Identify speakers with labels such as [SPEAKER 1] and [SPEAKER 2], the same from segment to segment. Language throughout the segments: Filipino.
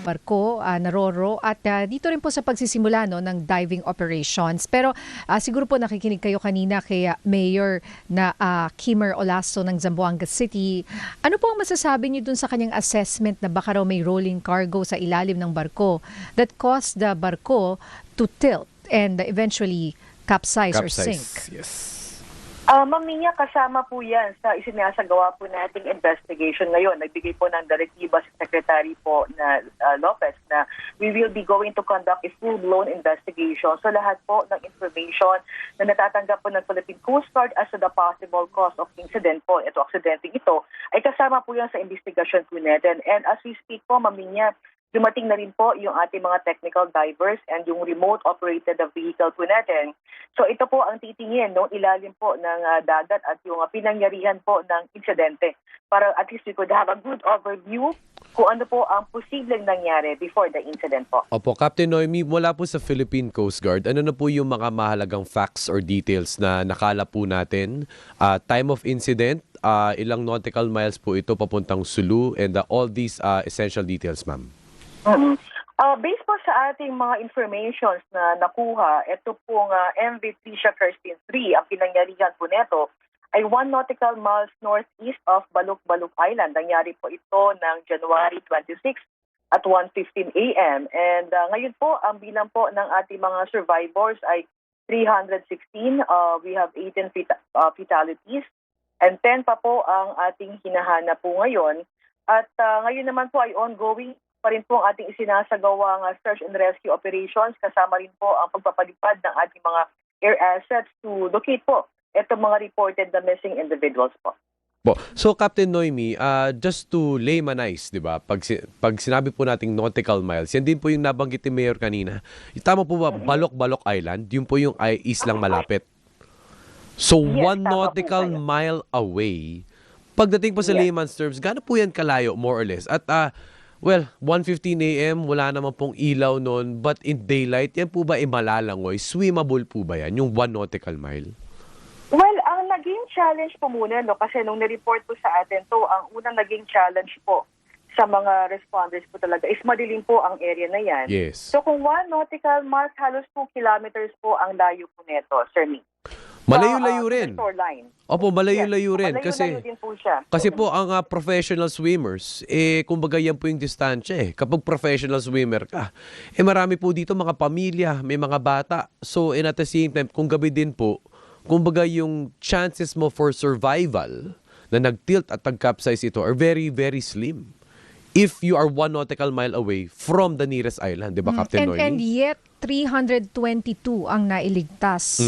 [SPEAKER 1] barko, Naroro, at dito rin po sa pagsisimula ng diving operations. Pero siguro po nakikinig kayo kanina kay Mayor na Kimmer Olaso ng Zamboanga City. Ano po ang masasabi niyo dun sa kanyang assessment na baka raw may rolling cargo sa ilalim ng barko that caused the barko to tilt and eventually capsize or sink?
[SPEAKER 2] Yes.
[SPEAKER 3] Ma'am Nina, kasama po yan sa isinasagawa po nating investigation ngayon. Nagbigay po ng direktiba si Secretary po na Lopez na we will be going to conduct a full-blown investigation. So lahat po ng information na natatanggap po ng Philippine Coast Guard as to the possible cause of incident po, aksidente ito, ay kasama po yan sa investigation po natin. And as we speak po, Ma'am Nina, dumating na rin po yung ating mga technical divers and yung remote-operated vehicle po natin. So ito po ang titingin, ilalim po ng dagat at yung pinangyarihan po ng insidente para at least we could have a good overview kung ano po ang posibleng nangyari before the incident po.
[SPEAKER 2] Opo, Captain Noemi, mula po sa Philippine Coast Guard, ano na po yung mga mahalagang facts or details na nakala po natin? Time of incident, ilang nautical miles po ito papuntang Sulu, and all these essential details, ma'am.
[SPEAKER 3] Based po sa ating mga informations na nakuha, ito pong MV Tricia Kirsten 3, ang pinangyarihan po neto ay 1 nautical miles northeast of Baluk-Baluk Island. Nangyari po ito ng January 26 at 1:15 a.m. And ngayon po, ang bilang po ng ating mga survivors ay 316. We have 18 fatalities and 10 pa po ang ating hinahanap po ngayon. At ngayon naman po ay ongoing pa rin po ang ating isinasagawang search and rescue operations. Kasama rin po ang pagpapalipad ng ating mga air assets to locate po itong mga reported na missing individuals po.
[SPEAKER 2] So, Captain Noemi, just to laymanize, di ba, pag sinabi po nating nautical miles, yan din po yung nabanggit ni Mayor kanina. Tama po ba, Balok-Balok Island, yun po yung islang malapit. So,
[SPEAKER 3] Yes,
[SPEAKER 2] 1 nautical mile away, pagdating po sa layman's terms, gaano po yan kalayo, more or less? At, 1:15 a.m., wala naman pong ilaw noon, but in daylight, yan po ba malalangoy? Swimmable po ba yan, yung 1 nautical mile?
[SPEAKER 3] Well, ang naging challenge po muna, kasi nung nireport po sa atin to, ang unang naging challenge po sa mga responders po talaga is madilim po ang area na yan.
[SPEAKER 2] Yes.
[SPEAKER 3] So kung 1 nautical miles, halos 2 kilometers po ang layo po neto, Sir Nick.
[SPEAKER 2] Malayo-layo rin.
[SPEAKER 3] Shoreline.
[SPEAKER 2] Opo, malayo-layo rin.
[SPEAKER 3] Malayo-layo din po siya.
[SPEAKER 2] Kasi po ang professional swimmers, kumbaga yan po yung distansya . Kapag professional swimmer ka, marami po dito mga pamilya, may mga bata. So, at the same time, kung gabi din po, kumbaga yung chances mo for survival na nag-tilt at nag-capsize ito are very, very slim. If you are 1 nautical mile away from the nearest island, di ba, Captain Noemi?
[SPEAKER 1] And yet, 322 ang nailigtas.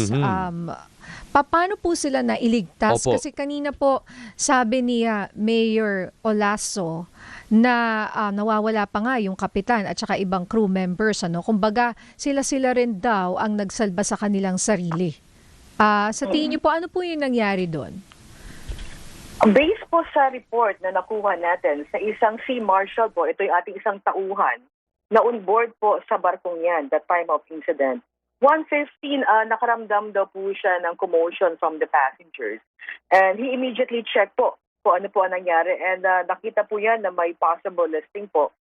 [SPEAKER 1] Paano po sila nailigtas?
[SPEAKER 2] Opo.
[SPEAKER 1] Kasi kanina po sabi ni Mayor Olaso na nawawala pa nga yung kapitan at saka ibang crew members. Kumbaga, sila-sila rin daw ang nagsalba sa kanilang sarili. Sa tingin niyo po, ano po yung nangyari doon?
[SPEAKER 3] Based po sa report na nakuha natin sa isang sea marshal po, ito yung ating isang tauhan na on board po sa barkong yan, that time of incident. 1:15, nakaramdam daw po siya ng commotion from the passengers. And he immediately checked po kung ano po ang nangyari. And nakita po yan na may possible listing po.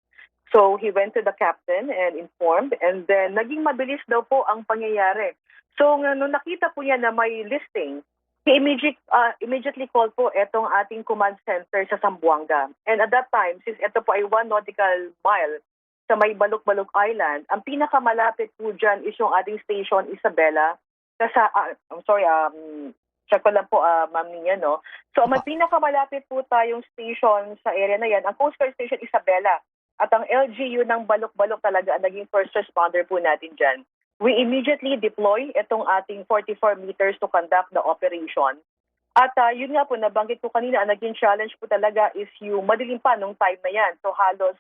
[SPEAKER 3] So he went to the captain and informed. And then naging mabilis daw po ang pangyayari. So nung nakita po yan na may listing, he immediately called po itong ating command center sa Zamboanga. And at that time, since ito po ay 1 nautical mile sa may Baluk-Baluk Island, ang pinakamalapit po dyan is yung ating station Isabela. Check ko lang po, Ma'am Nina, no? So, may pinakamalapit po tayong station sa area na yan, ang Coast Guard Station Isabela. At ang LGU ng Baluk-Baluk talaga ang naging first responder po natin dyan. We immediately deploy itong ating 44 meters to conduct the operation. At yun nga po, nabanggit ko kanina, ang naging challenge po talaga is yung madilim pa nung time na yan. So, halos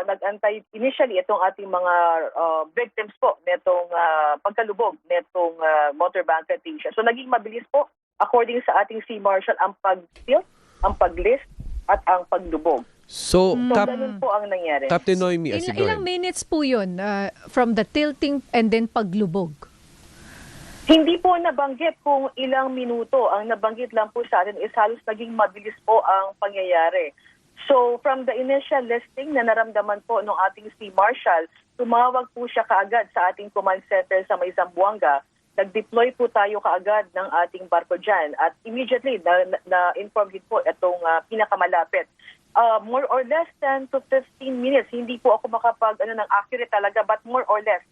[SPEAKER 3] nag-antay initially itong ating mga victims po netong pagkalubog netong motor bunker station. So naging mabilis po according sa ating sea marshal ang pag-tilt, ang pag-list at ang paglubog.
[SPEAKER 2] So
[SPEAKER 3] ganun po ang nangyari.
[SPEAKER 2] Captain Noemi,
[SPEAKER 1] Ilang minutes po yun from the tilting and then paglubog?
[SPEAKER 3] Hindi po nabanggit kung ilang minuto. Ang nabanggit lang po sa atin is halos naging mabilis po ang pangyayari. So from the initial listing na naramdaman po ng ating Sea Marshal, tumawag po siya kaagad sa ating command center sa May Zamboanga. Nag-deploy po tayo kaagad ng ating barko dyan at immediately na-inform din po itong pinakamalapit. More or less 10 to 15 minutes. Hindi po ako makapag ng accurate talaga, but more or less.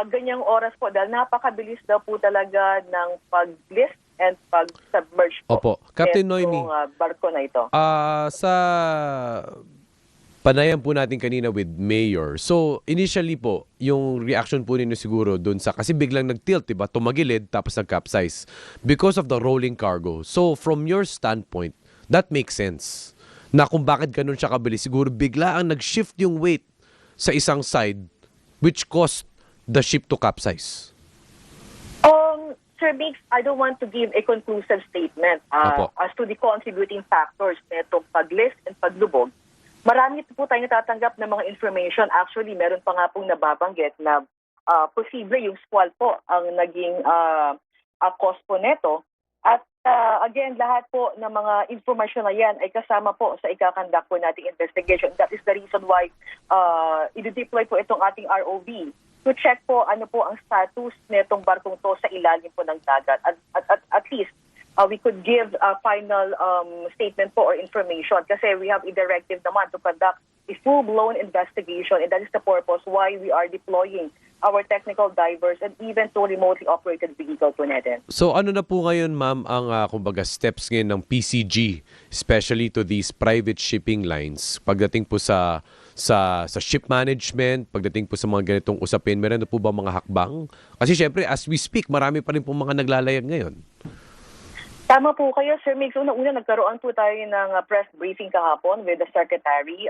[SPEAKER 3] Ganyang oras po dahil napakabilis daw po talaga ng pag-list and pag-submerge po.
[SPEAKER 2] Opo. Captain Noemi,
[SPEAKER 3] barko na ito.
[SPEAKER 2] sa panayan po natin kanina with Mayor. So, initially po, yung reaction po ninyo siguro dun sa, kasi biglang nag-tilt, diba? Tumagilid, tapos nag-capsize. Because of the rolling cargo. So, from your standpoint, that makes sense. Na kung bakit ganun siya kabilis, siguro bigla ang nag-shift yung weight sa isang side, which caused the ship to capsize.
[SPEAKER 3] Sir Biggs, I don't want to give a conclusive statement as to the contributing factors netong pag-list and paglubog. Marami po tayong natatanggap ng mga information. Actually, meron pa nga pong nababanggit na posible yung squall po ang naging cause po neto. At again, lahat po ng mga information na yan ay kasama po sa ikakandak po nating investigation. That is the reason why i-deploy po itong ating ROV to check po ano po ang status netong barkong to sa ilalim po ng dagat. At least, we could give a final statement po or information kasi we have a directive naman to conduct a full-blown investigation and that is the purpose why we are deploying our technical divers and even to remotely operated vehicle po natin.
[SPEAKER 2] So ano na po ngayon, ma'am, ang kumbaga steps ngayon ng PCG, especially to these private shipping lines, pagdating po sa ship management, pagdating po sa mga ganitong usapin, meron na po ba mga hakbang? Kasi syempre, as we speak, marami pa rin po mga naglalayag ngayon.
[SPEAKER 3] Tama po kayo, Sir Mix. Una-una, nagkaroon po tayo ng press briefing kahapon with the Secretary,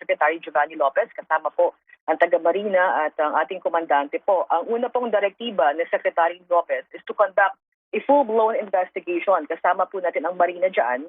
[SPEAKER 3] Secretary Giovanni Lopez, kasama po ang taga-Marina at ang ating komandante po. Ang una pong direktiba ni Secretary Lopez is to conduct a full-blown investigation. Kasama po natin ang Marina dyan.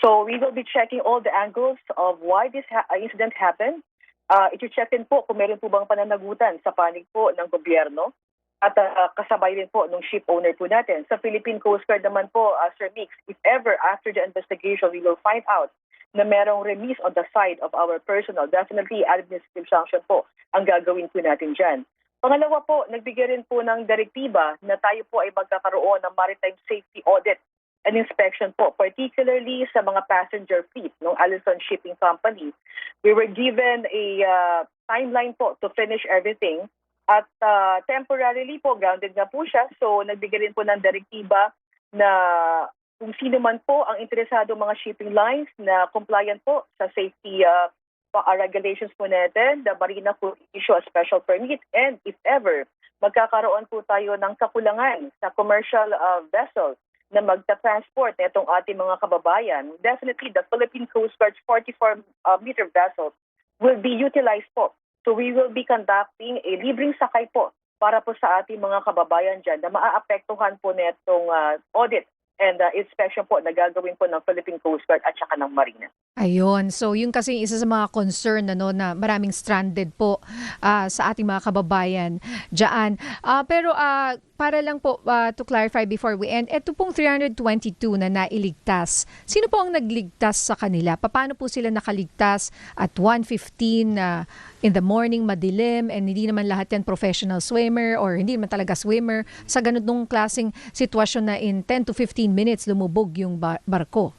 [SPEAKER 3] So we will be checking all the angles of why this incident happened. Ito-check din po kung meron po bang pananagutan sa panig po ng gobyerno. At kasabay din po ng ship owner po natin. Sa Philippine Coast Guard naman po, Sir Mix, if ever after the investigation we will find out na merong release on the side of our personnel, definitely administrative sanction po ang gagawin po natin dyan. Pangalawa po, nagbigay rin po ng direktiba na tayo po ay magkakaroon ng maritime safety audit and inspection po, particularly sa mga passenger fleet ng Allison Shipping Company. We were given a timeline po to finish everything. At temporarily po, grounded na po siya. So, nagbigay rin po ng direktiba na kung sino man po ang interesado mga shipping lines na compliant po sa safety regulations po natin, the Marina could issue a special permit. And if ever, magkakaroon po tayo ng kakulangan sa commercial vessel na magta-transport na itong ating mga kababayan, definitely the Philippine Coast Guard's 44-meter vessel will be utilized po. So we will be conducting a libreng sakay po para po sa ating mga kababayan dyan na maaapektuhan po netong audit and inspection po na gagawin po ng Philippine Coast Guard at saka ng Marina.
[SPEAKER 1] Ayun. So, yung kasi isa sa mga concern na maraming stranded po sa ating mga kababayan dyan. Pero para lang po to clarify before we end, eto pong 322 na nailigtas. Sino po ang nagligtas sa kanila? Paano po sila nakaligtas at 1:15 in the morning, madilim, and hindi naman lahat yan professional swimmer or hindi naman talaga swimmer. Sa ganitong klaseng sitwasyon na in 10 to 15 minutes lumubog yung barko.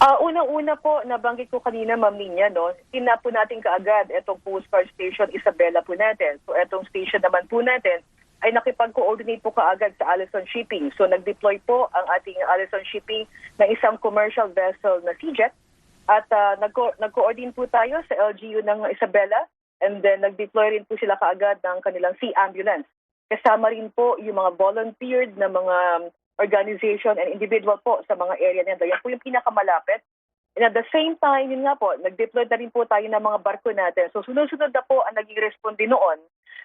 [SPEAKER 3] Unang-una po, nabanggit ko kanina, Ma'am Linya, no? Tina po natin kaagad itong Coast Guard Station Isabela po natin. So itong station naman po natin ay nakipag-coordinate po kaagad sa Allison Shipping. So nag-deploy po ang ating Allison Shipping na isang commercial vessel na Seajet. At nag-coordinate po tayo sa LGU ng Isabela and then nag-deploy rin po sila kaagad ng kanilang sea ambulance. Kasama rin po yung mga volunteered na mga organization and individual po sa mga area nito. Yan po yung pinakamalapit. And at the same time, yun nga po, nag-deploy na rin po tayo ng mga barko natin. So sunod-sunod na po ang naging responde noon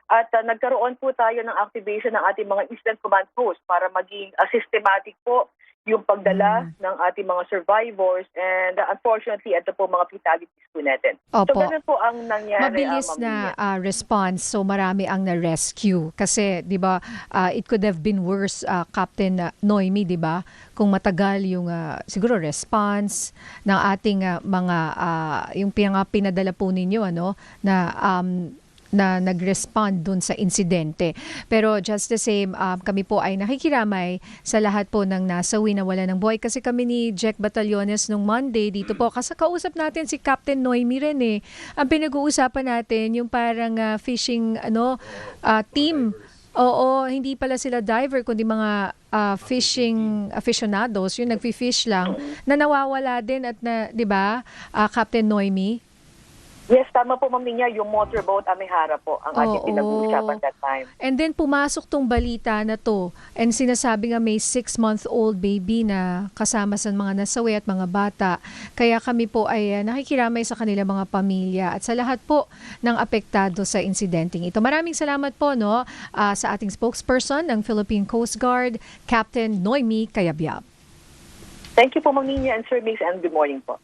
[SPEAKER 3] At nagkaroon po tayo ng activation ng ating mga incident command post para maging systematic po yung pagdala ng ating mga survivors, and unfortunately, ito po mga fatalities po natin. So
[SPEAKER 1] Opo.
[SPEAKER 3] ganun po ang nangyari.
[SPEAKER 1] Mabilis
[SPEAKER 3] Ma'am
[SPEAKER 1] na
[SPEAKER 3] Nina.
[SPEAKER 1] response, so marami ang na-rescue. Kasi, di ba, it could have been worse, Captain Noemi, di ba? Kung matagal yung siguro response ng ating yung pinadala po ninyo, ano, na nag-respond dun sa insidente. Pero just the same, kami po ay nakikiramay sa lahat po ng nasawi na wala ng buhay. Kasi kami ni Jack Batallones nung Monday dito po, kasi kausap natin si Captain Noemi rin eh. Ang pinag-uusapan natin, yung parang fishing team. Oo, hindi pala sila diver, kundi mga fishing aficionados, yung nagfi-fish lang, na nawawala din at na, di ba, Captain Noemi?
[SPEAKER 3] Yes, tama po, Ma'am Nina, yung motorboat Amihara po ang ating pinag-uusapan that time.
[SPEAKER 1] And then pumasok tong balita na to, and sinasabi nga may 6-month-old baby na kasama sa mga nasawi at mga bata. Kaya kami po ay nakikiramay sa kanila mga pamilya at sa lahat po ng apektado sa insidenteng ito. Maraming salamat po sa ating spokesperson ng Philippine Coast Guard, Captain Noemi Cayabyab.
[SPEAKER 3] Thank you po, Ma'am Nina and Sir Mix, and good morning po.